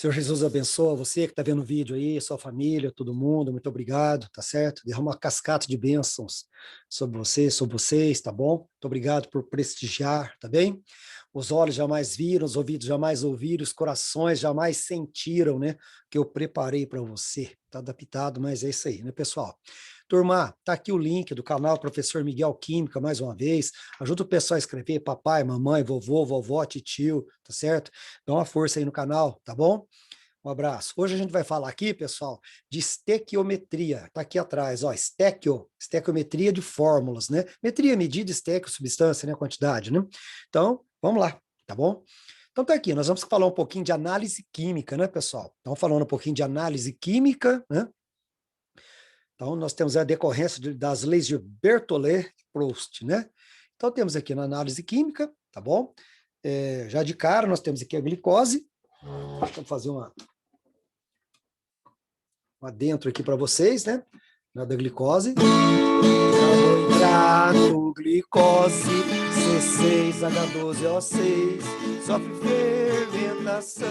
Senhor Jesus abençoa você que está vendo o vídeo aí, sua família, todo mundo, muito obrigado, tá certo? Derrama uma cascata de bênçãos sobre vocês, tá bom? Muito obrigado por prestigiar, tá bem? Os olhos jamais viram, os ouvidos jamais ouviram, os corações jamais sentiram, né? Que eu preparei para você. Tá adaptado, mas é isso aí, né, pessoal? Turma, tá aqui o link do canal Professor Miguel Química, mais uma vez. Ajuda o pessoal a escrever, papai, mamãe, vovô, vovó, titio, tá certo? Dá uma força aí no canal, tá bom? Um abraço. Hoje a gente vai falar aqui, pessoal, de estequiometria. Está aqui atrás, ó, estequiometria de fórmulas, né? Metria, medida, estequio, substância, né? Quantidade, né? Então, vamos lá, tá bom? Então tá aqui, nós vamos falar um pouquinho de análise química, né, pessoal? Então, falando um pouquinho de análise química, né? Então, nós temos a decorrência das leis de Berthollet e Proust, né? Então, temos aqui na análise química, tá bom? Já de cara, nós temos aqui a glicose. Vamos fazer uma adentro aqui para vocês, né? Da glicose. Carboidrato, glicose, C6H12O6, sofre fermentação,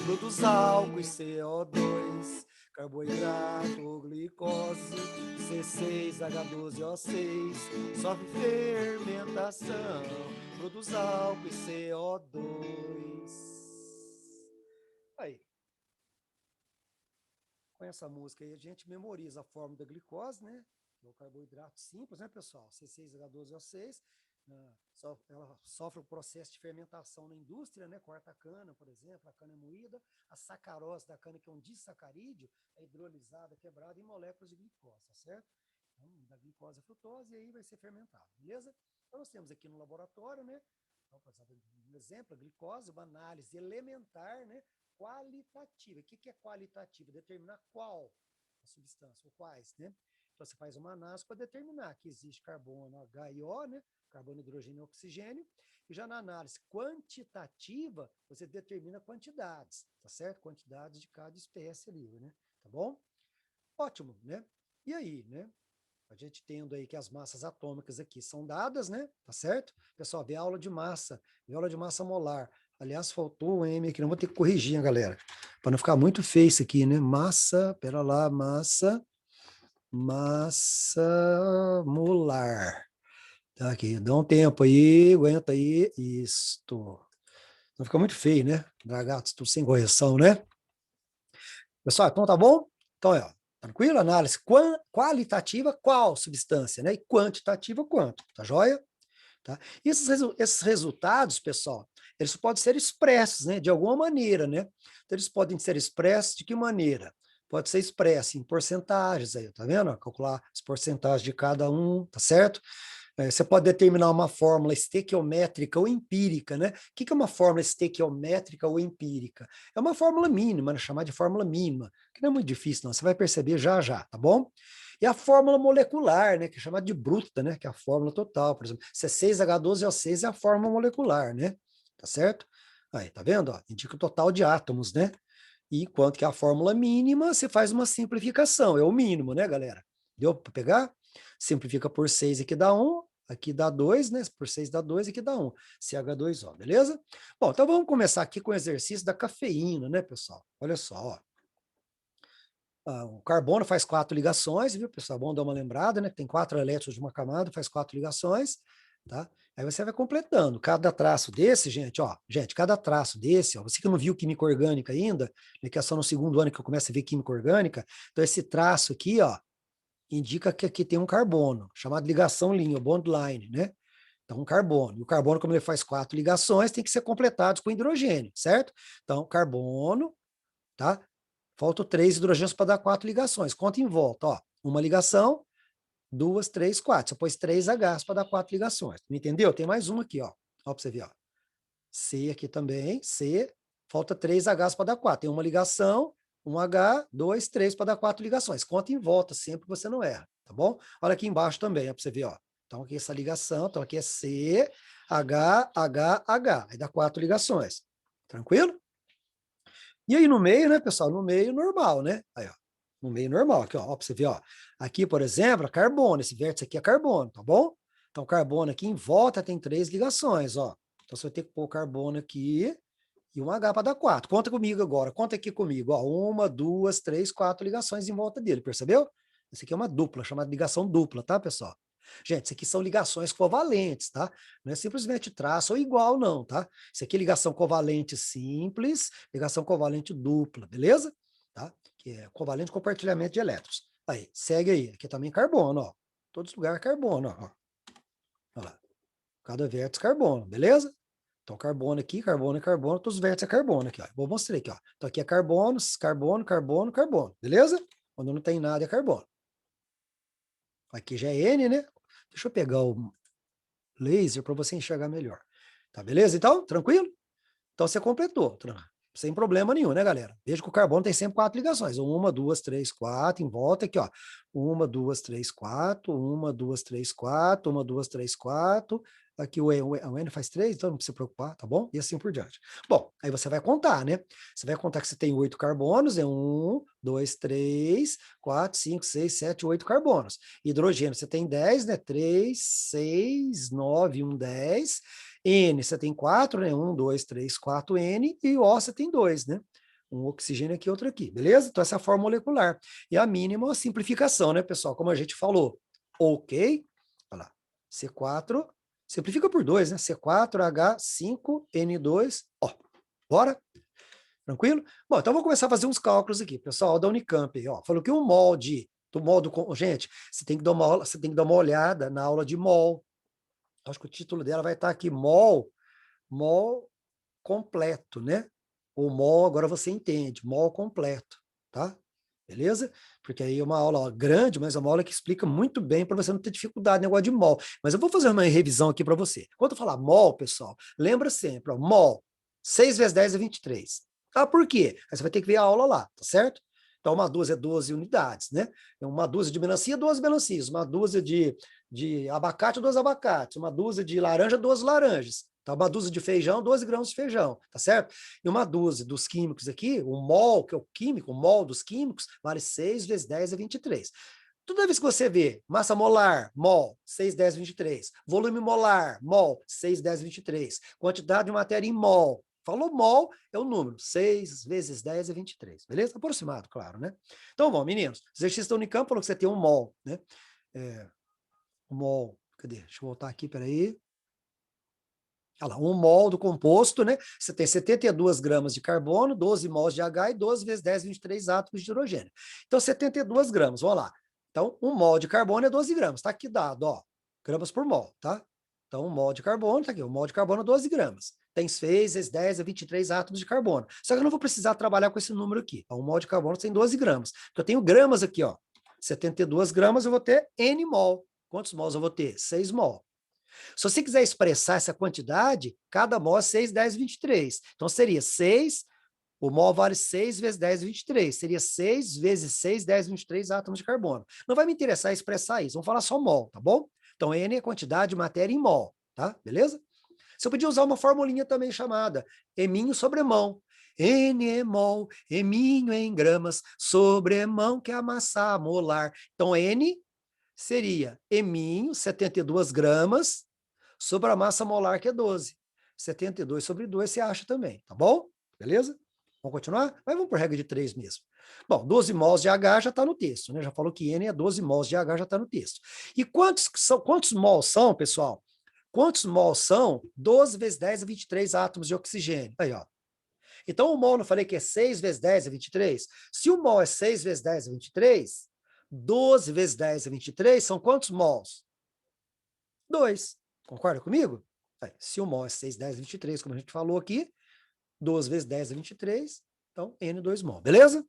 produz álcool e CO2. Carboidrato, glicose, C6H12O6, sofre fermentação, produz álcool e CO2. Aí. Com essa música aí, a gente memoriza a fórmula da glicose, né? Que é o carboidrato simples, né, pessoal? C6H12O6. Ela sofre o processo de fermentação na indústria, né? Corta a cana, por exemplo, a cana é moída. A sacarose da cana, que é um disacarídeo, é hidrolisada, quebrada em moléculas de glicose, tá certo? Então, da glicose a frutose, e aí vai ser fermentado, beleza? Então, nós temos aqui no laboratório, né? Então, por exemplo, a glicose, uma análise elementar, né? Qualitativa. O que é qualitativa? Determinar qual a substância, ou quais, né? Então, você faz uma análise para determinar que existe carbono H e O, né? Carbono, hidrogênio e oxigênio. E já na análise quantitativa, você determina quantidades, tá certo? Quantidades de cada espécie ali, né? Tá bom? Ótimo, né? E aí, né? A gente tendo aí que as massas atômicas aqui são dadas, né? Tá certo? Pessoal, vê aula de massa molar. Aliás, faltou o M aqui, não vou ter que corrigir, hein, galera, para não ficar muito feio isso aqui, né? Pera lá, massa molar. Tá aqui, dá um tempo aí, aguenta aí, isto. Não fica muito feio, né? Dragatos, tudo sem correção, né? Pessoal, então tá bom? Então, ó, tranquilo? Análise qualitativa, qual substância, né? E quantitativa, quanto, tá joia? Tá? Esses resultados, pessoal, eles podem ser expressos, né, de alguma maneira, né? Então, eles podem ser expressos de que maneira? Pode ser expresso em porcentagens aí, tá vendo? Calcular as porcentagens de cada um, tá certo? Você pode determinar uma fórmula estequiométrica ou empírica, né? O que é uma fórmula estequiométrica ou empírica? É uma fórmula mínima, né? Chamada de fórmula mínima, que não é muito difícil, não. Você vai perceber já já, tá bom? E a fórmula molecular, né? Que é chamada de bruta, né? Que é a fórmula total, por exemplo. C6H12O6 é a fórmula molecular, né? Tá certo? Aí, tá vendo? Ó, indica o total de átomos, né? E enquanto que a fórmula mínima, você faz uma simplificação, é o mínimo, né, galera? Deu para pegar? Simplifica por 6 aqui dá 1, aqui dá 2, né? Por 6 dá 2, aqui dá 1. CH2O, beleza? Bom, então vamos começar aqui com o exercício da cafeína, né, pessoal? Olha só, ó. O carbono faz 4 ligações, viu, pessoal? Bom dar uma lembrada, né? Tem 4 elétrons de uma camada, faz 4 ligações, tá? Aí você vai completando. Cada traço desse, gente, ó, cada traço desse, ó, você que não viu química orgânica ainda, né, que é só no segundo ano que eu começo a ver química orgânica, então esse traço aqui, ó, indica que aqui tem um carbono, chamado ligação linha, bond line, né? Então, um carbono. E o carbono, como ele faz 4 ligações, tem que ser completados com hidrogênio, certo? Então, carbono, tá? Faltam 3 hidrogênios para dar 4 ligações. Conta em volta, ó. Uma ligação, 2, 3, 4. Você pôs 3 Hs para dar 4 ligações. Me entendeu? Tem mais uma aqui, ó. Ó, para você ver, ó. C aqui também, C. Falta 3 Hs para dar 4. Tem uma ligação, um H, 2, 3 para dar 4 ligações. Conta em volta, sempre que você não erra, tá bom? Olha aqui embaixo também, ó, para você ver, ó. Então, aqui essa ligação, então aqui é C, H, H, H. Aí dá 4 ligações. Tranquilo? E aí no meio, né, pessoal? No meio normal, né? Aí, ó. No meio normal, aqui, ó, pra você ver, ó. Aqui, por exemplo, é carbono. Esse vértice aqui é carbono, tá bom? Então, carbono aqui em volta tem 3 ligações, ó. Então, você vai ter que pôr o carbono aqui E um H para dar 4. Conta comigo agora, conta aqui comigo. Ó, 1, 2, 3, 4 ligações em volta dele, percebeu? Isso aqui é uma dupla, chamada ligação dupla, tá, pessoal? Gente, isso aqui são ligações covalentes, tá? Não é simplesmente traço ou igual, não, tá? Isso aqui é ligação covalente simples, ligação covalente dupla, beleza? Tá? Que é covalente compartilhamento de elétrons. Aí, segue aí. Aqui também carbono, ó. Todos os lugares carbono, ó. Olha lá. Cada vértice carbono, beleza? Então, carbono aqui, carbono e carbono, todos os vértices é carbono aqui, ó. Vou mostrar aqui, ó. Então, aqui é carbono, carbono, carbono, carbono, beleza? Quando não tem nada é carbono. Aqui já é N, né? Deixa eu pegar o laser para você enxergar melhor. Tá beleza? Então, tranquilo? Então, você completou. Sem problema nenhum, né, galera? Veja que o carbono tem sempre 4 ligações. 1, 2, 3, 4, em volta aqui, ó. 1, 2, 3, 4, 1, 2, 3, 4, 1, 2, 3, 4. Aqui o N faz 3, então não precisa se preocupar, tá bom? E assim por diante. Bom, aí você vai contar, né? Você vai contar que você tem 8 carbonos, é 1, 2, 3, 4, 5, 6, 7, 8 carbonos. Hidrogênio, você tem 10, né? 3, 6, 9, 1, 10. N, você tem 4, né? 1, 2, 3, 4 N, e O você tem 2, né? Um oxigênio aqui, outro aqui, beleza? Então, essa é a forma molecular. E a mínima é a simplificação, né, pessoal? Como a gente falou. Ok? Olha lá. C4, simplifica por 2, né? C4H5N2, ó. Bora? Tranquilo? Bom, então vou começar a fazer uns cálculos aqui, pessoal, da Unicamp, ó. Falou que um mol do mol do... Gente, você tem que dar uma olhada na aula de mol. Acho que o título dela vai estar aqui, mol completo, né? O mol, agora você entende, mol completo, tá? Beleza? Porque aí é uma aula grande, mas é uma aula que explica muito bem para você não ter dificuldade no negócio de mol. Mas eu vou fazer uma revisão aqui para você. Quando eu falar mol, pessoal, lembra sempre, ó, mol, 6 vezes 10 é 23. Ah, por quê? Aí você vai ter que ver a aula lá, tá certo? Então, uma dúzia é 12 unidades, né? Uma dúzia de melancia, 12 melancias. Uma dúzia de abacate, 12 abacates. Uma dúzia de laranja, 12 laranjas. Tá? Uma dúzia de feijão, 12 grãos de feijão, tá certo? E uma dúzia dos químicos aqui, o mol, que é o químico, o mol dos químicos, vale 6 vezes 10 é 23. Toda vez que você vê massa molar, mol, 6, 10, 23. Volume molar, mol, 6, 10, 23. Quantidade de matéria em mol. Falou mol, é o número. 6 vezes 10 é 23. Beleza? Aproximado, claro, né? Então, bom, meninos, exercício da Unicamp falou que você tem um mol, né? Um mol, cadê? Deixa eu voltar aqui, peraí. Olha lá, um mol do composto, né? Você tem 72 gramas de carbono, 12 mols de H e 12 vezes 10, 23 átomos de hidrogênio. Então, 72 gramas, vamos lá. Então, um mol de carbono é 12 gramas, tá aqui dado, ó, gramas por mol, tá? Então, um mol de carbono, tá aqui, um mol de carbono é 12 gramas. Tem 6 vezes 10 é 23 átomos de carbono. Só que eu não vou precisar trabalhar com esse número aqui. Um mol de carbono tem 12 gramas. Porque eu tenho gramas aqui, ó. 72 gramas eu vou ter N mol. Quantos mols eu vou ter? 6 mol. Se você quiser expressar essa quantidade, cada mol é 6, 10, 23. Então, seria 6, o mol vale 6 vezes 10, 23. Seria 6 vezes 6, 10, 23 átomos de carbono. Não vai me interessar expressar isso, vamos falar só mol, tá bom? Então, N é a quantidade de matéria em mol, tá? Beleza? Você podia usar uma formulinha também chamada eminho sobre mão. N é mol, eminho em gramas, sobre mão que é a massa molar. Então, N seria eminho, 72 gramas, sobre a massa molar, que é 12. 72 sobre 2 você acha também, tá bom? Beleza? Vamos continuar? Mas vamos por regra de 3 mesmo. Bom, 12 mols de H já está no texto, né? Já falou que N é 12 mols de H, já está no texto. E quantos mols são, pessoal? Quantos mols são? 12 vezes 10 é 23 átomos de oxigênio. Aí, ó. Então, o mol, não falei que é 6 vezes 10 é 23? Se o mol é 6 vezes 10 é 23, 12 vezes 10 é 23, são quantos mols? 2. Concorda comigo? Se o mol é 6, 10, 23, como a gente falou aqui, 12 vezes 10 é 23, então N2 mol, beleza?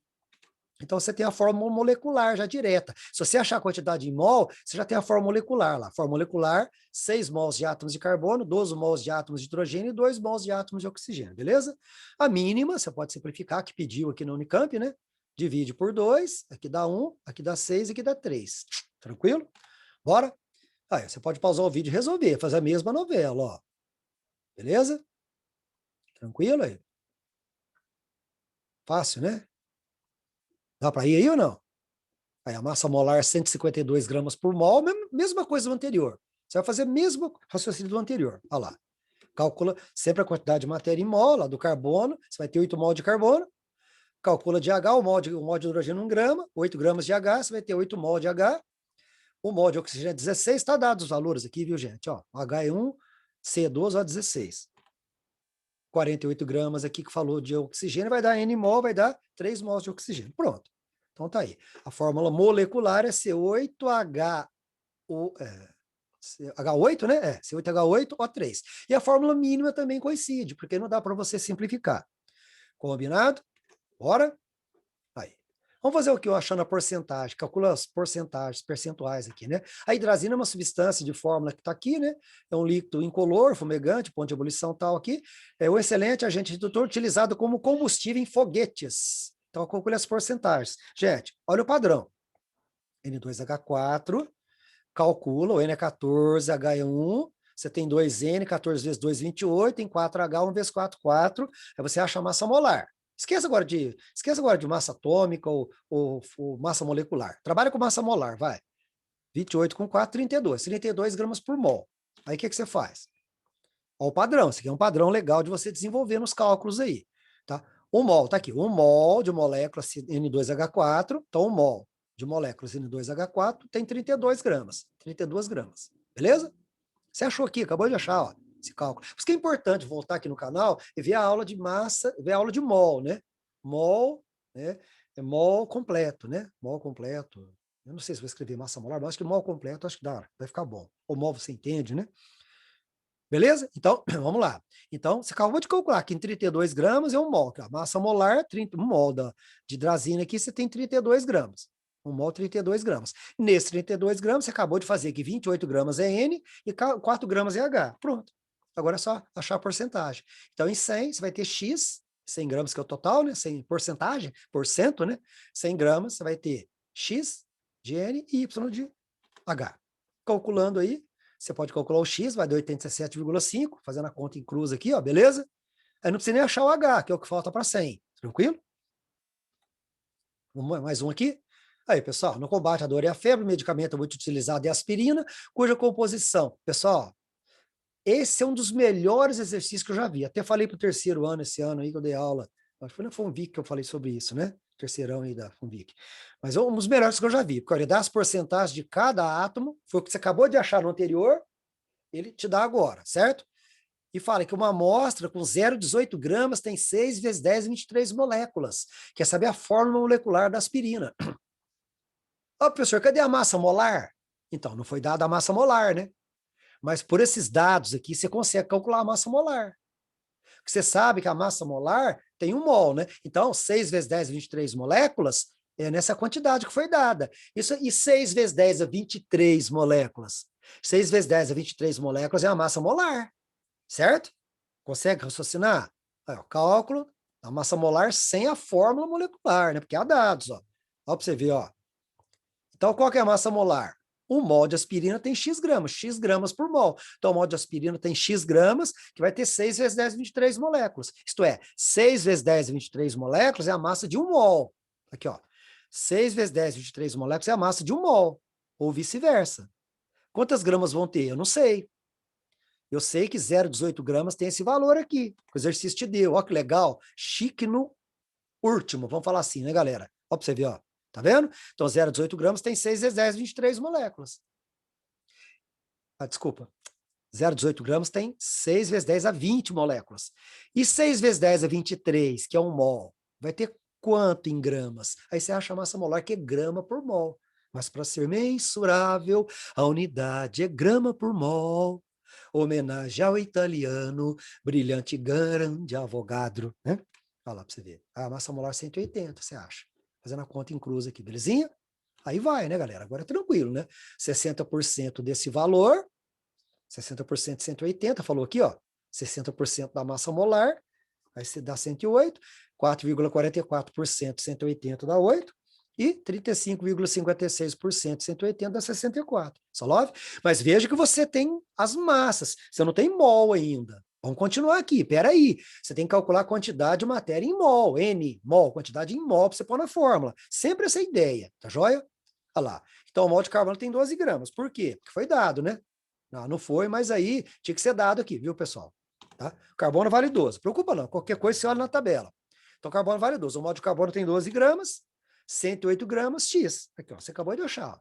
Então você tem a fórmula molecular já direta. Se você achar a quantidade em mol, você já tem a fórmula molecular lá. Fórmula molecular, 6 mols de átomos de carbono, 12 mols de átomos de hidrogênio e 2 mols de átomos de oxigênio, beleza? A mínima, você pode simplificar, que pediu aqui na Unicamp, né? Divide por 2, aqui dá 1, aqui dá 6, aqui dá 3. Tranquilo? Bora? Aí, você pode pausar o vídeo e resolver, fazer a mesma novela, ó. Beleza? Tranquilo aí? Fácil, né? Dá para ir aí ou não? Aí, a massa molar 152 gramas por mol, mesma coisa do anterior. Você vai fazer o mesmo raciocínio do anterior. Olha lá. Calcula sempre a quantidade de matéria em mol, lá do carbono, você vai ter 8 mol de carbono. Calcula de H, o mol de hidrogênio 1 grama, 8 gramas de H, você vai ter 8 mol de H. O mol de oxigênio é 16, está dado os valores aqui, viu, gente? Ó, H é 1, C12, ó, 16. 48 gramas aqui que falou de oxigênio, vai dar N mol, vai dar 3 mols de oxigênio. Pronto. Então tá aí. A fórmula molecular é C8H, H8, né? C8H8O3. E a fórmula mínima também coincide, porque não dá para você simplificar. Combinado? Bora? Aí. Vamos fazer o que eu achando a porcentagem, calcula as porcentagens, percentuais aqui, né? A hidrazina é uma substância de fórmula que está aqui, né? É um líquido incolor, fumegante, ponto de ebulição tal aqui. É um excelente agente redutor utilizado como combustível em foguetes. Então, calcule as porcentagens. Gente, olha o padrão. N2H4, calcula, o N é 14, H é 1, você tem 2N, 14 vezes 2, 28, tem 4H, 1 vezes 4, 4, aí você acha a massa molar. Esqueça agora de massa atômica ou massa molecular. Trabalha com massa molar, vai. 28 com 4, 32. 32 gramas por mol. Aí o que você faz? Olha o padrão. Esse aqui é um padrão legal de você desenvolver nos cálculos aí. Tá? O mol, tá aqui. 1 mol de molécula N2H4. Então, 1 mol de moléculas N2H4 tem 32 gramas. 32 gramas. Beleza? Você achou aqui, acabou de achar, ó, esse cálculo. Por isso que é importante voltar aqui no canal e ver a aula de massa, ver a aula de mol, né? Mol, né? É mol completo, né? Mol completo. Eu não sei se vou escrever massa molar, mas acho que mol completo acho que dá, vai ficar bom. O mol você entende, né? Beleza? Então, vamos lá. Então, você acabou de calcular que em 32 gramas é 1 mol. A massa molar, 1 mol de hidrazina aqui, você tem 32 gramas. 1 mol, 32 gramas. Nesse 32 gramas, você acabou de fazer que 28 gramas é N e 4 gramas é H. Pronto. Agora é só achar a porcentagem. Então, em 100, você vai ter X, 100 gramas que é o total, né? 100 porcentagem, porcento, né? 100 gramas, você vai ter X de N e Y de H. Calculando aí, você pode calcular o X, vai dar 87,5, fazendo a conta em cruz aqui, ó, beleza? Aí não precisa nem achar o H, que é o que falta para 100. Tranquilo? Mais um aqui. Aí, pessoal, no combate à dor e à febre, o medicamento muito utilizado é a aspirina, cuja composição, pessoal, esse é um dos melhores exercícios que eu já vi. Até falei para o terceiro ano, esse ano aí que eu dei aula. Acho que foi na FUNVIC que eu falei sobre isso, né? Terceirão aí da FUNVIC. Mas é um dos melhores que eu já vi, porque ele dá as porcentagens de cada átomo, foi o que você acabou de achar no anterior, ele te dá agora, certo? E fala que uma amostra com 0,18 gramas tem 6 vezes 10, 23 moléculas. Quer saber a fórmula molecular da aspirina. Ó, professor, cadê a massa molar? Então, não foi dada a massa molar, né? Mas por esses dados aqui, você consegue calcular a massa molar. Porque você sabe que a massa molar tem 1 mol, né? Então, 6 vezes 10, 23 moléculas é nessa quantidade que foi dada. Isso, e 6 vezes 10 é 23 moléculas. 6 vezes 10 é 23 moléculas é a massa molar, certo? Consegue raciocinar? Aí, ó, cálculo da massa molar sem a fórmula molecular, né? Porque há dados, ó. Ó, para você ver, ó. Então, qual que é a massa molar? Um mol de aspirina tem X gramas por mol. Então, o mol de aspirina tem X gramas, que vai ter 6 vezes 10, 23 moléculas. Isto é, 6 vezes 10, 23 moléculas é a massa de 1 mol. Aqui, ó. 6 vezes 10, 23 moléculas é a massa de 1 mol, ou vice-versa. Quantas gramas vão ter? Eu não sei. Eu sei que 0,18 gramas tem esse valor aqui. O exercício te deu. Ó que legal. Chique no último. Vamos falar assim, né, galera? Ó pra você ver, ó. Tá vendo? Então, 0,18 gramas tem 6 vezes 10, 23 moléculas. Ah, desculpa. 0,18 gramas tem 6 vezes 10 a 20 moléculas. E 6 vezes 10 a 23, que é 1 mol, vai ter quanto em gramas? Aí você acha a massa molar, que é grama por mol. Mas para ser mensurável, a unidade é grama por mol. Homenagem ao italiano, brilhante grande Avogadro, né? Olha lá para você ver. A massa molar 180, você acha? Fazendo a conta em cruz aqui, belezinha? Aí vai, né, galera? Agora é tranquilo, né? 60% desse valor, 60% de 180, falou aqui, ó. 60% da massa molar, aí você dá 108, 4,44% de 180 dá 8, e 35,56% de 180 dá 64. Solove? Mas veja que você tem as massas, você não tem mol ainda. Vamos continuar aqui, peraí. Você tem que calcular a quantidade de matéria em mol, N, mol, quantidade em mol para você pôr na fórmula. Sempre essa ideia, tá joia? Olha lá. Então, o mol de carbono tem 12 gramas. Por quê? Porque foi dado, né? Não, não foi, mas aí tinha que ser dado aqui, viu, pessoal? tá? Carbono vale 12. Preocupa não, qualquer coisa você olha na tabela. Então, carbono vale 12. O mol de carbono tem 12 gramas, 108 gramas, X. Aqui, ó, você acabou de achar.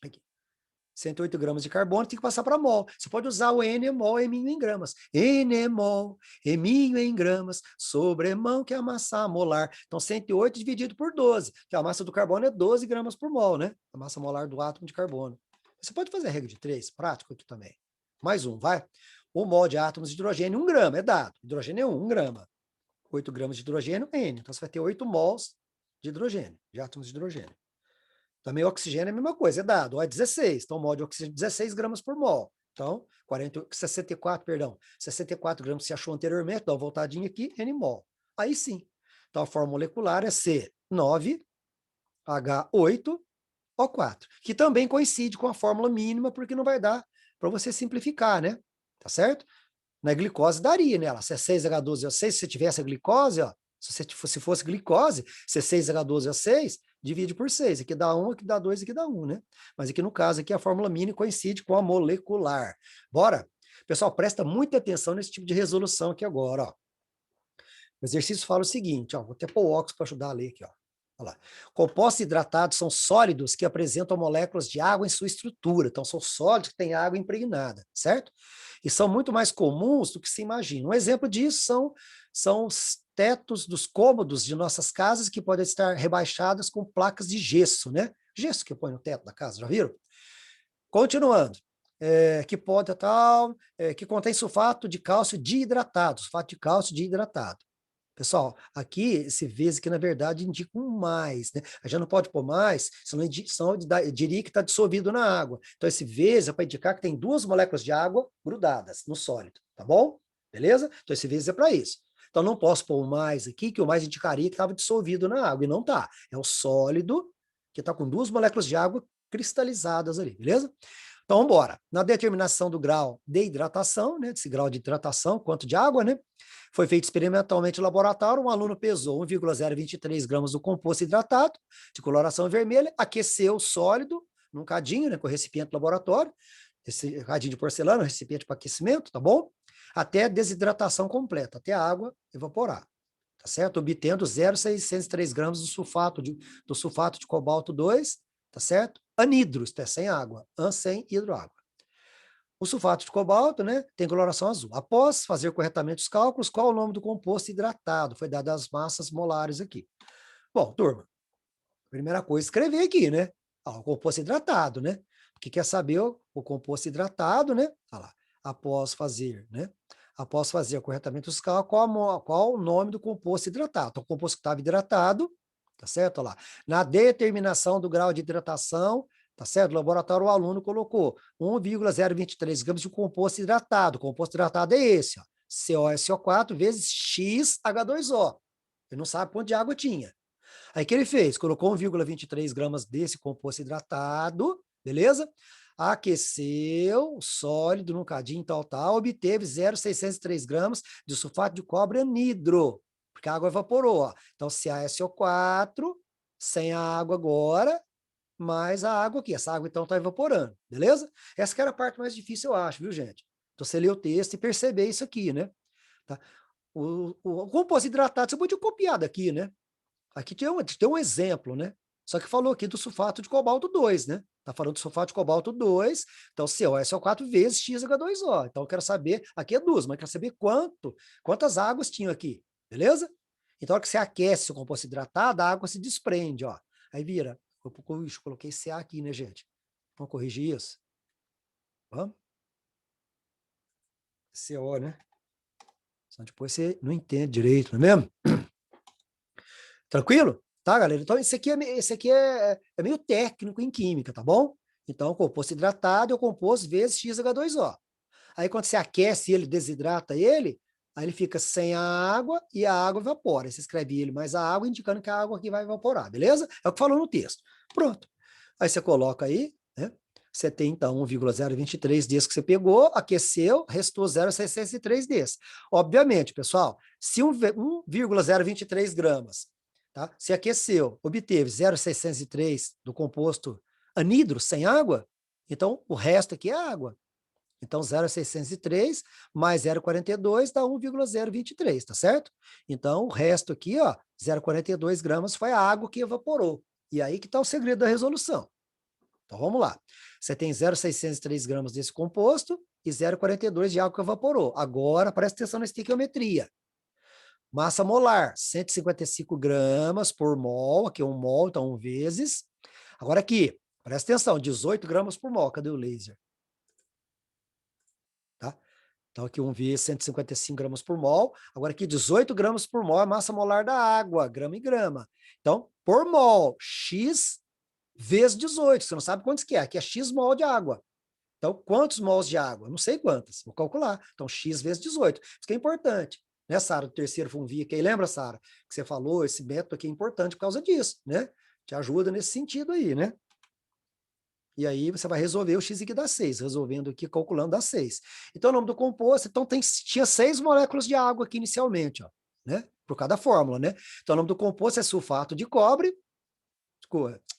Aqui. 108 gramas de carbono, tem que passar para mol. Você pode usar o N-mol, eminho em gramas. N-mol, eminho em gramas, sobre mão que é a massa molar. Então, 108 dividido por 12, que a massa do carbono é 12 gramas por mol, né? A massa molar do átomo de carbono. Você pode fazer a regra de 3, prático aqui também. Mais um, vai. O mol de átomos de hidrogênio, 1 grama, é dado. Hidrogênio é 1 grama. 8 gramas de hidrogênio, N. Então, você vai ter 8 mols de hidrogênio, de átomos de hidrogênio. Também o oxigênio é a mesma coisa, é dado, ó, é 16. Então, o mol de oxigênio 16 gramas por mol. Então, 64, perdão, 64 gramas que você achou anteriormente, dá uma voltadinha aqui, N mol. Aí sim. Então, a fórmula molecular é C9H8O4, que também coincide com a fórmula mínima, porque não vai dar para você simplificar, né? Tá certo? Na glicose daria, né? C6H12O6, se você tivesse a glicose, ó, se fosse glicose, C6H12O6, divide por 6. Aqui dá 1, aqui dá 2, aqui dá 1, né? Mas aqui no caso, aqui a fórmula mínima coincide com a molecular. Bora? Pessoal, presta muita atenção nesse tipo de resolução aqui agora, ó. O exercício fala o seguinte, ó, vou até pôr o óculos para ajudar a ler aqui, ó. Olha lá. Compostos hidratados são sólidos que apresentam moléculas de água em sua estrutura. Então, são sólidos que têm água impregnada, certo? E são muito mais comuns do que se imagina. Um exemplo disso são os tetos dos cômodos de nossas casas que podem estar rebaixadas com placas de gesso, né? Gesso que põe no teto da casa, já viram? Continuando. Que pode que contém sulfato de cálcio diidratado, sulfato de cálcio diidratado. Pessoal, aqui se vê que, na verdade, indica um mais, né? A gente não pode pôr mais, senão diria que está dissolvido na água. Então, esse vezes é para indicar que tem 2 moléculas de água grudadas no sólido, tá bom? Beleza? Então, esse vezes é para isso. Então, não posso pôr o mais aqui, que o mais indicaria que estava dissolvido na água, e não está. É o sólido que está com 2 moléculas de água cristalizadas ali, beleza? Então, vamos embora. Na determinação do grau de hidratação, né, desse grau de hidratação, quanto de água, né, foi feito experimentalmente no laboratório, um aluno pesou 1,023 gramas do composto hidratado, de coloração vermelha, aqueceu o sólido num cadinho, né, com recipiente do laboratório, esse cadinho de porcelana, recipiente para aquecimento, tá bom? Até desidratação completa, até a água evaporar, tá certo? Obtendo 0,603 gramas do sulfato de cobalto 2, tá certo? Anidros, tá? Sem água, sem hidroágua. O sulfato de cobalto, né, tem coloração azul. Após fazer corretamente os cálculos, qual o nome do composto hidratado? Foi dado as massas molares aqui. Bom, turma, primeira coisa, escrever aqui, né? O composto hidratado, né? Porque quer saber o composto hidratado, né? Olha lá. Após fazer, né? Após fazer corretamente os cálculos, qual o nome do composto hidratado? Então, o composto que estava hidratado, tá certo? Olha lá. Na determinação do grau de hidratação, tá certo? No laboratório, o aluno colocou 1,023 gramas de composto hidratado. O composto hidratado é esse, ó. CoSO4 vezes XH2O. Ele não sabe quanto de água tinha. Aí o que ele fez? Colocou 1,23 gramas desse composto hidratado, beleza? Aqueceu o sólido num cadinho tal, obteve 0,603 gramas de sulfato de cobre anidro, porque a água evaporou, ó. Então, CaSO4, sem a água agora, mais a água aqui. Essa água, então, está evaporando, beleza? Essa que era a parte mais difícil, eu acho, viu, gente? Então, você lê o texto e perceber isso aqui, né? Tá? O composto hidratado, você pode copiar daqui, né? Aqui tem um exemplo, né? Só que falou aqui do sulfato de cobalto 2, né? Tá falando do sulfato de cobalto 2, então CoSO4 vezes XH2O. Então eu quero saber, aqui é 2, mas eu quero saber quantas águas tinham aqui, beleza? Então, na hora que você aquece o composto hidratado, a água se desprende, ó. Aí vira, eu coloquei Ca aqui, né, gente? Vamos corrigir isso? Vamos? CO, né? Só depois você não entende direito, não é mesmo? Tranquilo? Tá, galera? Então, esse aqui é meio técnico em química, tá bom? Então, o composto hidratado é o composto vezes XH2O. Aí, quando você aquece ele, desidrata ele, aí ele fica sem a água e a água evapora. Aí você escreve ele mais a água, indicando que a água aqui vai evaporar, beleza? É o que falou no texto. Pronto. Aí você coloca aí, né? Você tem, então, 1,023 desse que você pegou, aqueceu, restou 0,603 desse. Obviamente, pessoal, se 1,023 gramas, tá? Se aqueceu, obteve 0,603 do composto anidro sem água, então o resto aqui é água. Então, 0,603 mais 0,42 dá 1,023, tá certo? Então, o resto aqui, ó, 0,42 gramas foi a água que evaporou. E aí que está o segredo da resolução. Então, vamos lá. Você tem 0,603 gramas desse composto e 0,42 de água que evaporou. Agora, presta atenção na estequiometria. Massa molar, 155 gramas por mol, aqui é 1 mol, então 1 vezes. Agora aqui, presta atenção, 18 gramas por mol, cadê o laser? Tá? Então aqui 1 vezes 155 gramas por mol. Agora aqui 18 gramas por mol é a massa molar da água, grama e grama. Então, por mol, X vezes 18. Você não sabe quantos que é. Aqui é X mol de água. Então, quantos mols de água? Não sei quantas. Vou calcular. Então, X vezes 18. Isso que é importante. Né, Sara? Do terceiro funvi aqui. Lembra, Sara, que você falou? Esse método aqui é importante por causa disso, né? Te ajuda nesse sentido aí, né? E aí você vai resolver o x que dá 6, resolvendo aqui, calculando dá 6. Então, o nome do composto, então tinha 6 moléculas de água aqui inicialmente, ó, né? Por cada fórmula, né? Então, o nome do composto é sulfato de cobre,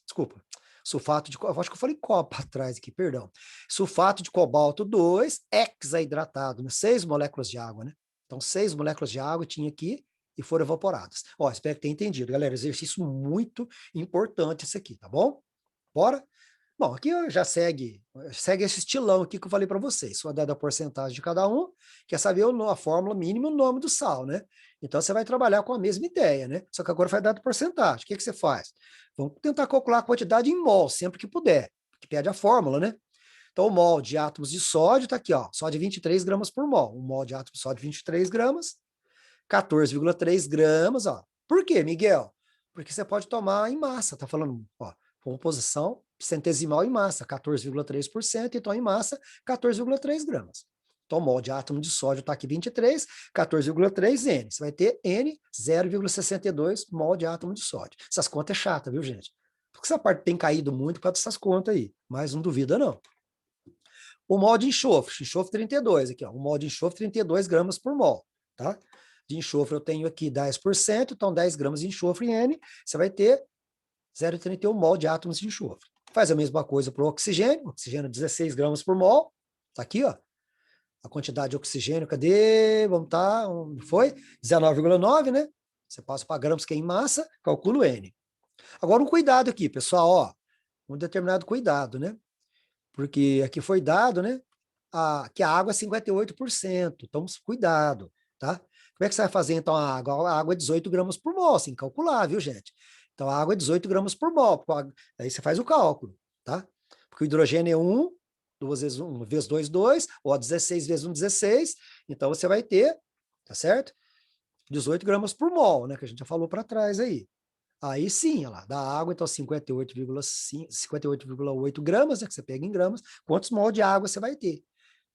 desculpa, sulfato de cobre, acho que eu falei cobre para trás aqui, perdão. Sulfato de cobalto 2, hexaidratado, né? 6 moléculas de água, né? Então, 6 moléculas de água tinha aqui e foram evaporadas. Ó, espero que tenha entendido, galera. Exercício muito importante esse aqui, tá bom? Bora? Bom, aqui segue esse estilão aqui que eu falei para vocês. Só dada a porcentagem de cada um, quer saber a fórmula mínima e o nome do sal, né? Então, você vai trabalhar com a mesma ideia, né? Só que agora vai dar a porcentagem. O que você faz? Vamos tentar calcular a quantidade em mol, sempre que puder, que pede a fórmula, né? Então, o mol de átomos de sódio está aqui, ó, só de 23 gramas por mol. Um mol de átomos de sódio, 23 gramas, 14,3 gramas, ó. Por quê, Miguel? Porque você pode tomar em massa, tá falando, ó, composição centesimal em massa, 14,3%, então em massa, 14,3 gramas. Então, mol de átomo de sódio está aqui 23, 14,3 N. Você vai ter N, 0,62 mol de átomo de sódio. Essas contas é chata, viu, gente? Porque essa parte tem caído muito por causa dessas contas aí, mas não duvida, não. O mol de enxofre 32, aqui, ó, o mol de enxofre, 32 gramas por mol, tá? De enxofre eu tenho aqui 10%, então 10 gramas de enxofre em N, você vai ter 0,31 mol de átomos de enxofre. Faz a mesma coisa para o oxigênio 16 gramas por mol, tá aqui, ó. A quantidade de oxigênio, cadê? Vamos tá, foi? 19,9, né? Você passa para gramas que é em massa, calcula o N. Agora um cuidado aqui, pessoal, ó, um determinado cuidado, né? Porque aqui foi dado, né? Que a água é 58%, então cuidado, tá? Como é que você vai fazer então a água? A água é 18 gramas por mol, assim, calcular, viu, gente? Então a água é 18 gramas por mol, aí você faz o cálculo, tá? Porque o hidrogênio é 1, 2 vezes 1 vezes 2, 2, ou 16 vezes 1, 16, então você vai ter, tá certo? 18 gramas por mol, né? Que a gente já falou para trás aí. Aí sim, olha lá, da água, então 58,8 gramas, né, que você pega em gramas, quantos mol de água você vai ter?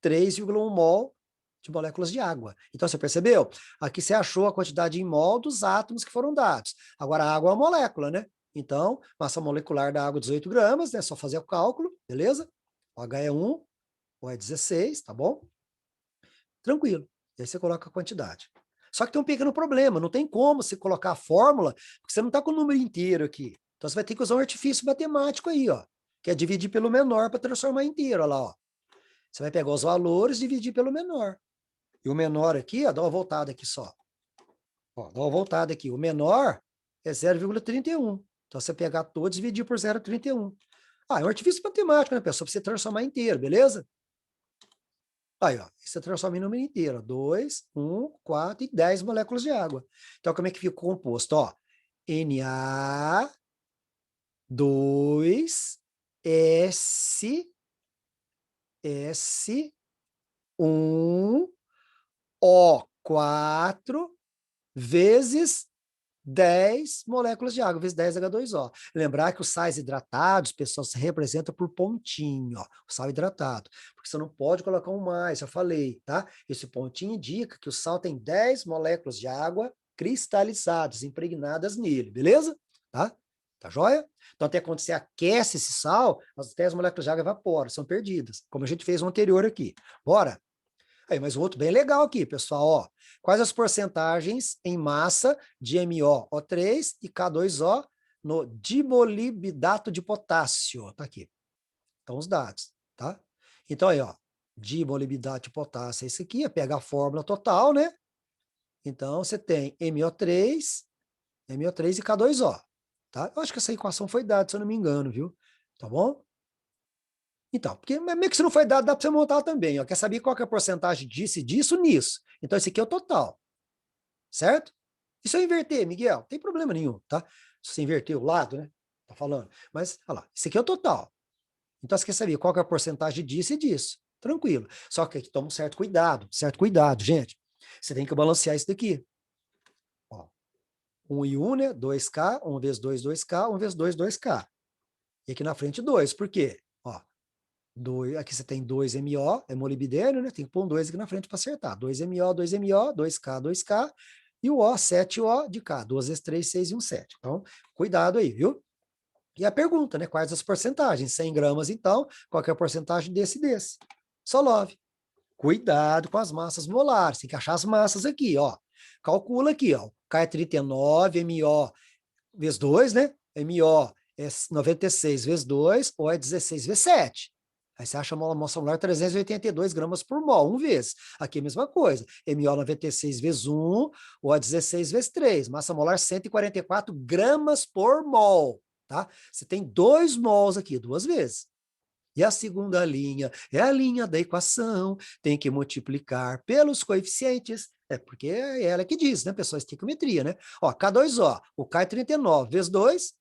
3,1 mol de moléculas de água. Então, você percebeu? Aqui você achou a quantidade em mol dos átomos que foram dados. Agora, a água é uma molécula, né? Então, massa molecular da água, 18 gramas, né? Só fazer o cálculo, beleza? O H é 1, O é 16, tá bom? Tranquilo. E aí você coloca a quantidade. Só que tem um pequeno problema, não tem como você colocar a fórmula, porque você não está com o número inteiro aqui. Então você vai ter que usar um artifício matemático aí, ó, que é dividir pelo menor para transformar em inteiro, olha lá, ó. Você vai pegar os valores e dividir pelo menor. E o menor aqui, ó, dá uma voltada aqui só. Ó, dá uma voltada aqui. O menor é 0,31. Então você pegar todos e dividir por 0,31. Ah, é um artifício matemático, né, pessoal? Para você transformar em inteiro, beleza? Aí, ó, você transforma em número inteiro. 2, 1, 4 e 10 moléculas de água. Então, como é que fica o composto? Ó, Na2, S1, O4 vezes 10 moléculas de água, vezes 10 H2O. Lembrar que os sais hidratados, pessoal, se representa por pontinho, ó, o sal hidratado, porque você não pode colocar um mais, eu falei, tá? Esse pontinho indica que o sal tem 10 moléculas de água cristalizadas, impregnadas nele, beleza? Tá? Tá joia? Então, até quando você aquece esse sal, as 10 moléculas de água evaporam, são perdidas, como a gente fez no anterior aqui. Bora? Aí, mas um outro bem legal aqui, pessoal, ó. Quais as porcentagens em massa de MoO3 e K2O no dimolibidato de potássio? Tá aqui. Então, os dados, tá? Então, aí, ó. de molibdate de potássio é isso aqui, pega a fórmula total, né? Então, você tem MO3 e K2O, tá? Eu acho que essa equação foi dada, se eu não me engano, viu? Tá bom? Então, porque meio que se não foi dado, dá para você montar também, ó. Quer saber qual que é a porcentagem disso e disso nisso? Então, esse aqui é o total, certo? E se eu inverter, Miguel? Não tem problema nenhum, tá? Se você inverter o lado, né? Tá falando. Mas, olha lá, esse aqui é o total. Então, você quer saber qual que é a porcentagem disso e disso. Tranquilo. Só que aqui toma um certo cuidado, gente. Você tem que balancear isso daqui. Ó, 1 e 1, né? 2K, 1 vezes 2, 2K, 1 vezes 2, 2K. E aqui na frente 2. Por quê? Ó, 2, aqui você tem 2MO, é molibdênio, né? Tem que pôr um 2 aqui na frente para acertar. 2MO, 2MO, 2K, 2K, e o O, 7O de K. 2 vezes 3, 6 e 1, 7. Então, cuidado aí, viu? E a pergunta, né? Quais as porcentagens? 100 gramas, então, qual que é a porcentagem desse e desse? Solove. Cuidado com as massas molares, tem que achar as massas aqui, ó. Calcula aqui, ó. K é 39, MO vezes 2, né? MO é 96 vezes 2, O é 16 vezes 7. Aí você acha a massa molar 382 gramas por mol, vezes. Aqui é a mesma coisa. MO 96 vezes 1, O é 16 vezes 3. Massa molar 144 gramas por mol, tá? Você tem 2 mols aqui, duas vezes. E a segunda linha é a linha da equação, tem que multiplicar pelos coeficientes, porque é ela que diz, né, pessoal, estequiometria, né? Ó, K2O, o K é 39 vezes 2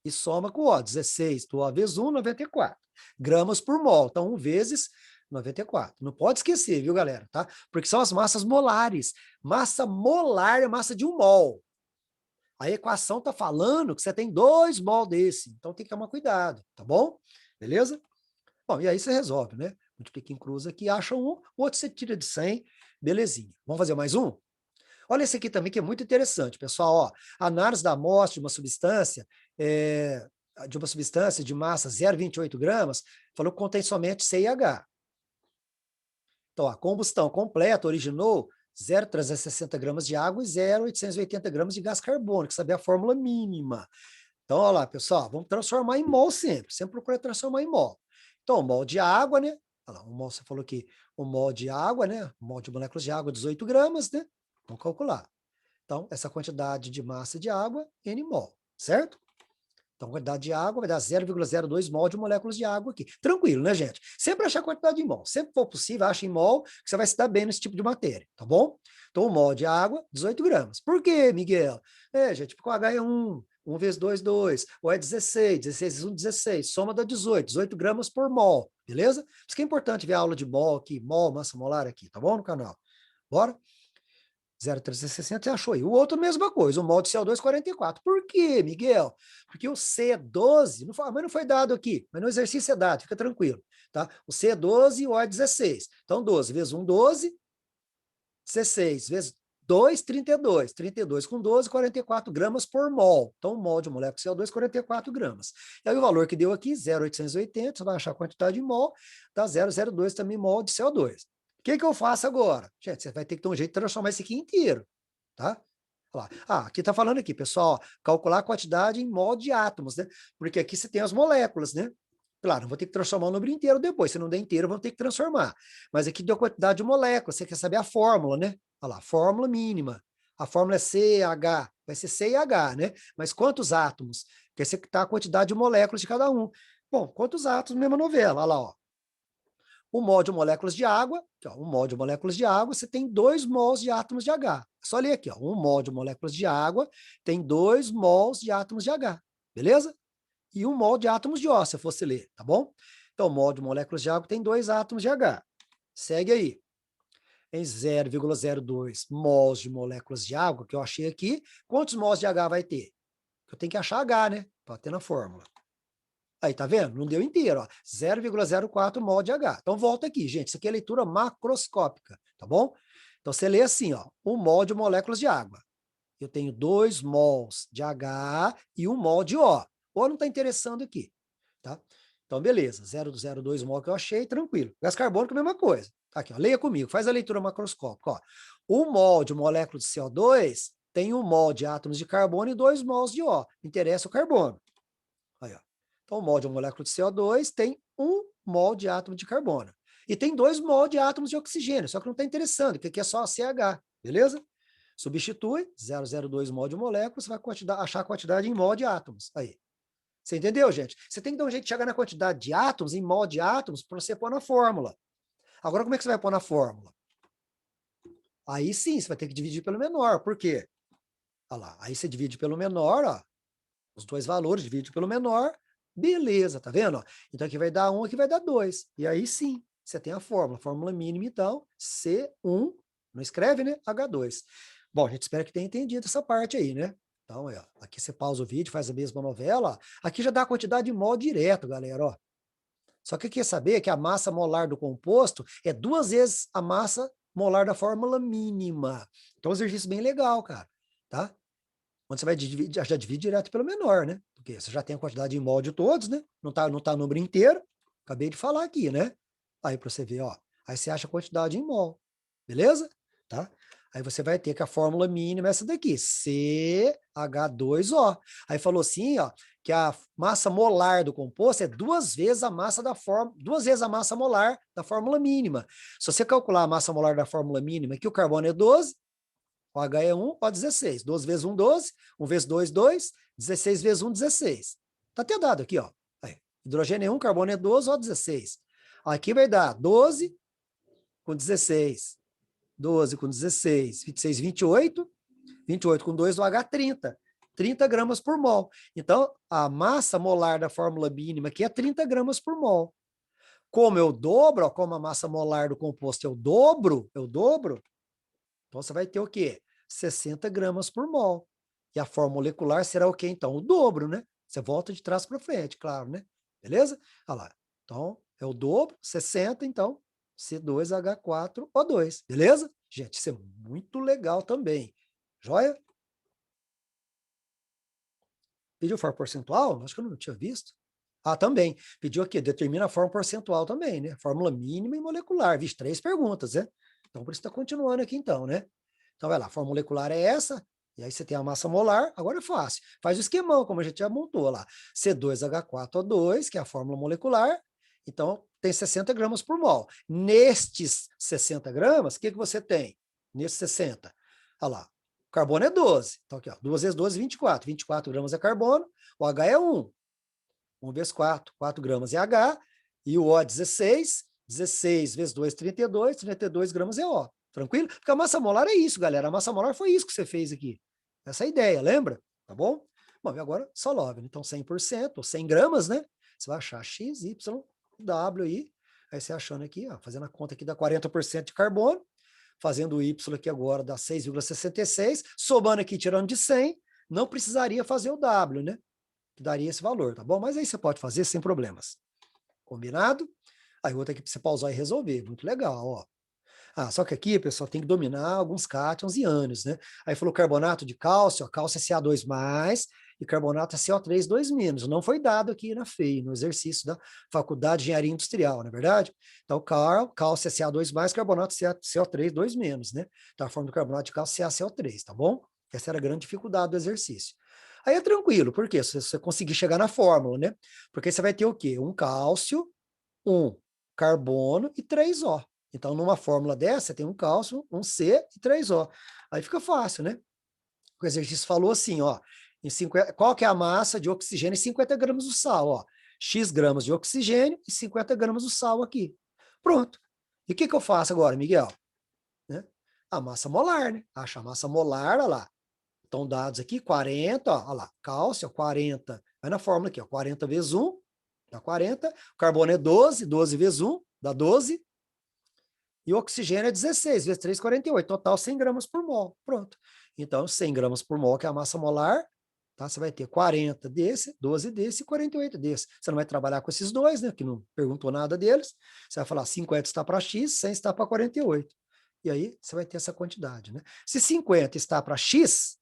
e soma com o O, 16, do O vezes 1, 94 gramas por mol. Então, 1 vezes 94. Não pode esquecer, viu, galera, tá? Porque são as massas molares. Massa molar é massa de 1 mol. A equação tá falando que você tem 2 mol desse, então tem que tomar cuidado, tá bom? Beleza? Bom, e aí você resolve, né? Multiplica em cruz aqui, acha um, o outro você tira de 100, belezinha. Vamos fazer mais um? Olha esse aqui também que é muito interessante, pessoal. Ó, análise da amostra de uma substância de massa 0,28 gramas, falou que contém somente CH. Então, a combustão completa originou 0,360 gramas de água e 0,880 gramas de gás carbônico, saber a fórmula mínima. Então, olha lá, pessoal, vamos transformar em mol sempre procurar transformar em mol. Então, o mol de água, né? Olha lá, o mol, você falou que o mol de água, né? O mol de moléculas de água, 18 gramas, né? Vamos calcular. Então, essa quantidade de massa de água, N mol, certo? Então, a quantidade de água vai dar 0,02 mol de moléculas de água aqui. Tranquilo, né, gente? Sempre achar a quantidade em mol. Sempre for possível, acha em mol, que você vai se dar bem nesse tipo de matéria, tá bom? Então, o mol de água, 18 gramas. Por quê, Miguel? Gente, porque o H é 1, 1 vezes 2, 2. O é 16, 16 vezes 1, 16. Soma dá 18, 18 gramas por mol, beleza? Por isso que é importante ver a aula de mol aqui, mol, massa molar aqui, tá bom, no canal? Bora? 0,360, você achou aí. O outro, mesma coisa, o mol de CO2, 44. Por quê, Miguel? Porque o C é 12, mas não foi dado aqui, mas no exercício é dado, fica tranquilo. Tá? O C é 12 e o O é 16. Então, 12 vezes 1, 12, 16 vezes 2, 32. 32 com 12, 44 gramas por mol. Então, o mol de molécula de CO2, 44 gramas. E aí, o valor que deu aqui, 0,880, você vai achar a quantidade de mol, dá 0,02 também mol de CO2. O que eu faço agora? Gente, você vai ter que ter um jeito de transformar isso aqui inteiro, tá? Aqui está falando aqui, pessoal, calcular a quantidade em mol de átomos, né? Porque aqui você tem as moléculas, né? Claro, vou ter que transformar o número inteiro depois. Se não der inteiro, vou ter que transformar. Mas aqui deu a quantidade de moléculas. Você quer saber a fórmula, né? Olha lá, fórmula mínima. A fórmula é CH, vai ser C e H, né? Mas quantos átomos? Porque você está a quantidade de moléculas de cada um. Bom, quantos átomos, mesma novela. Olha lá, ó. O mol de moléculas de água, aqui, ó, um mol de moléculas de água, você tem 2 mols de átomos de H. É só ler aqui, ó, um mol de moléculas de água tem 2 mols de átomos de H, beleza? E um mol de átomos de O, se eu fosse ler, tá bom? Então, o mol de moléculas de água tem 2 átomos de H. Segue aí. Em 0,02 mols de moléculas de água, que eu achei aqui, quantos mols de H vai ter? Eu tenho que achar H, né? Para ter na fórmula. Aí, tá vendo? Não deu inteiro, ó. 0,04 mol de H. Então, volta aqui, gente. Isso aqui é leitura macroscópica, tá bom? Então, você lê assim, ó. 1 mol de moléculas de água. Eu tenho 2 mols de H e 1 mol de O. O não está interessando aqui, tá? Então, beleza. 0,02 mol que eu achei, tranquilo. Gás carbônico, a mesma coisa. Tá aqui, ó. Leia comigo. Faz a leitura macroscópica, ó. 1 mol de molécula de CO2 tem 1 mol de átomos de carbono e 2 mols de O. Interessa o carbono. Aí, ó. Então, o mol de uma molécula de CO2 tem 1 mol de átomo de carbono. E tem 2 mol de átomos de oxigênio, só que não está interessando, que aqui é só CH, beleza? Substitui 0,02 mol de molécula, você vai achar a quantidade em mol de átomos. Aí. Você entendeu, gente? Você tem que dar um jeito de chegar na quantidade de átomos, em mol de átomos, para você pôr na fórmula. Agora, como é que você vai pôr na fórmula? Aí sim, você vai ter que dividir pelo menor. Por quê? Olha lá, aí você divide pelo menor, ó, os 2 valores, divide pelo menor, beleza, tá vendo? Então aqui vai dar 1, aqui vai dar 2. E aí sim, você tem a fórmula mínima, então, C1, não escreve, né? H2. Bom, a gente espera que tenha entendido essa parte aí, né? Então, ó, aqui você pausa o vídeo, faz a mesma novela, ó. Aqui já dá a quantidade de mol direto, galera, ó. Só que quer saber que a massa molar do composto é 2 vezes a massa molar da fórmula mínima. Então, é um exercício bem legal, cara, tá? Quando você vai dividir, já divide direto pelo menor, né? Porque você já tem a quantidade de mol de todos, né? Não tá o número inteiro. Acabei de falar aqui, né? Aí para você ver, ó. Aí você acha a quantidade em mol. Beleza? Tá? Aí você vai ter que a fórmula mínima é essa daqui, CH2O. Aí falou assim, ó, que a massa molar do composto é 2 vezes a massa da fórmula, 2 vezes a massa molar da fórmula mínima. Se você calcular a massa molar da fórmula mínima, que o carbono é 12, o H é 1, O 16. 12 vezes 1, 12. 1 vezes 2, 2. 16 vezes 1, 16. Tá até dado aqui, ó. Aí, hidrogênio é 1, carbono é 12, O 16. Aqui vai dar 12 com 16. 12 com 16. 26, 28. 28 com 2, o H 30. 30 gramas por mol. Então, a massa molar da fórmula mínima aqui é 30 gramas por mol. Como eu dobro, ó, como a massa molar do composto eu dobro, então você vai ter o quê? 60 gramas por mol. E a forma molecular será o quê, então? O dobro, né? Você volta de trás para frente, claro, né? Beleza? Olha lá. Então, é o dobro, 60, então, C2H4O2. Beleza? Gente, isso é muito legal também. Joia? Pediu forma percentual? Acho que eu não tinha visto. Ah, também. Pediu aqui, determina a forma percentual também, né? Fórmula mínima e molecular. Vixe, 3 perguntas, né? Então, por isso está continuando aqui, então, né? Então, vai lá, a forma molecular é essa, e aí você tem a massa molar, agora é fácil. Faz o esquemão, como a gente já montou lá. C2H4O2, que é a fórmula molecular, então tem 60 gramas por mol. Nestes 60 gramas, o que você tem? Nestes 60. Olha lá, o carbono é 12. Então aqui, ó, 2 vezes 12, 24. 24 gramas é carbono, o H é 1. 1 vezes 4, 4 gramas é H, e o O é 16. 16 vezes 2, 32. 32 gramas é O. Tranquilo? Porque a massa molar é isso, galera. A massa molar foi isso que você fez aqui. Essa é a ideia, lembra? Tá bom? Bom, e agora só love. Então, 100%, ou 100 gramas, né? Você vai achar X, Y, W aí. Aí você achando aqui, ó, fazendo a conta aqui dá 40% de carbono. Fazendo o Y aqui agora dá 6,66. Somando aqui, tirando de 100, não precisaria fazer o W, né? Que daria esse valor, tá bom? Mas aí você pode fazer sem problemas. Combinado? Aí outra aqui para você pausar e resolver. Muito legal, ó. Ah, só que aqui, pessoal, tem que dominar alguns cátions e ânions, né? Aí falou carbonato de cálcio, ó, cálcio é Ca2+, e carbonato é CO3 2-. Não foi dado aqui na FEI, no exercício da Faculdade de Engenharia Industrial, não é verdade? Então, cálcio é Ca2+, carbonato é CO3 2-, né? Então, a forma do carbonato de cálcio é CaCO3, tá bom? Essa era a grande dificuldade do exercício. Aí é tranquilo, por quê? Se você conseguir chegar na fórmula, né? Porque você vai ter o quê? Um cálcio, um carbono e 3O. Então, numa fórmula dessa, você tem um cálcio, um C e 3O. Aí fica fácil, né? O exercício falou assim, ó, qual que é a massa de oxigênio em 50 gramas do sal, ó? X gramas de oxigênio e 50 gramas do sal aqui. Pronto. E o que eu faço agora, Miguel? Né? A massa molar, né? Acha a massa molar, olha lá. Estão dados aqui, 40, ó, olha lá, cálcio, 40. Vai na fórmula aqui, ó, 40 vezes 1, dá 40. O carbono é 12, 12 vezes 1, dá 12. E o oxigênio é 16 vezes 3, 48. Total 100 gramas por mol. Pronto. Então, 100 gramas por mol, que é a massa molar, tá? Você vai ter 40 desse, 12 desse e 48 desse. Você não vai trabalhar com esses dois, né? Que não perguntou nada deles. Você vai falar 50 está para X, 100 está para 48. E aí, você vai ter essa quantidade, né? Se 50 está para X,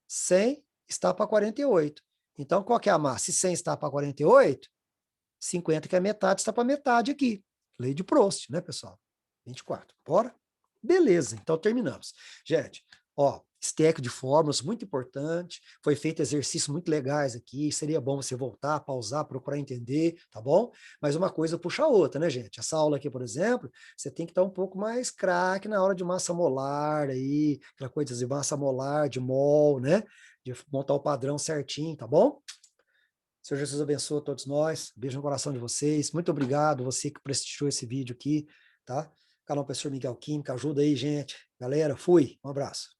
100 está para 48. Então, qual que é a massa? Se 100 está para 48, 50, que é metade, está para metade aqui. Lei de Prost, né, pessoal? 24. Bora? Beleza, então terminamos. Gente, ó, stack de fórmulas, muito importante. Foi feito exercícios muito legais aqui. Seria bom você voltar, pausar, procurar entender, tá bom? Mas uma coisa puxa a outra, né, gente? Essa aula aqui, por exemplo, você tem que estar um pouco mais craque na hora de massa molar aí, aquela coisa de massa molar, de mol, né? De montar o padrão certinho, tá bom? Senhor Jesus abençoe a todos nós. Beijo no coração de vocês. Muito obrigado, você que prestigiou esse vídeo aqui, tá? Canal Professor Miguel Química, ajuda aí, gente. Galera, fui. Um abraço.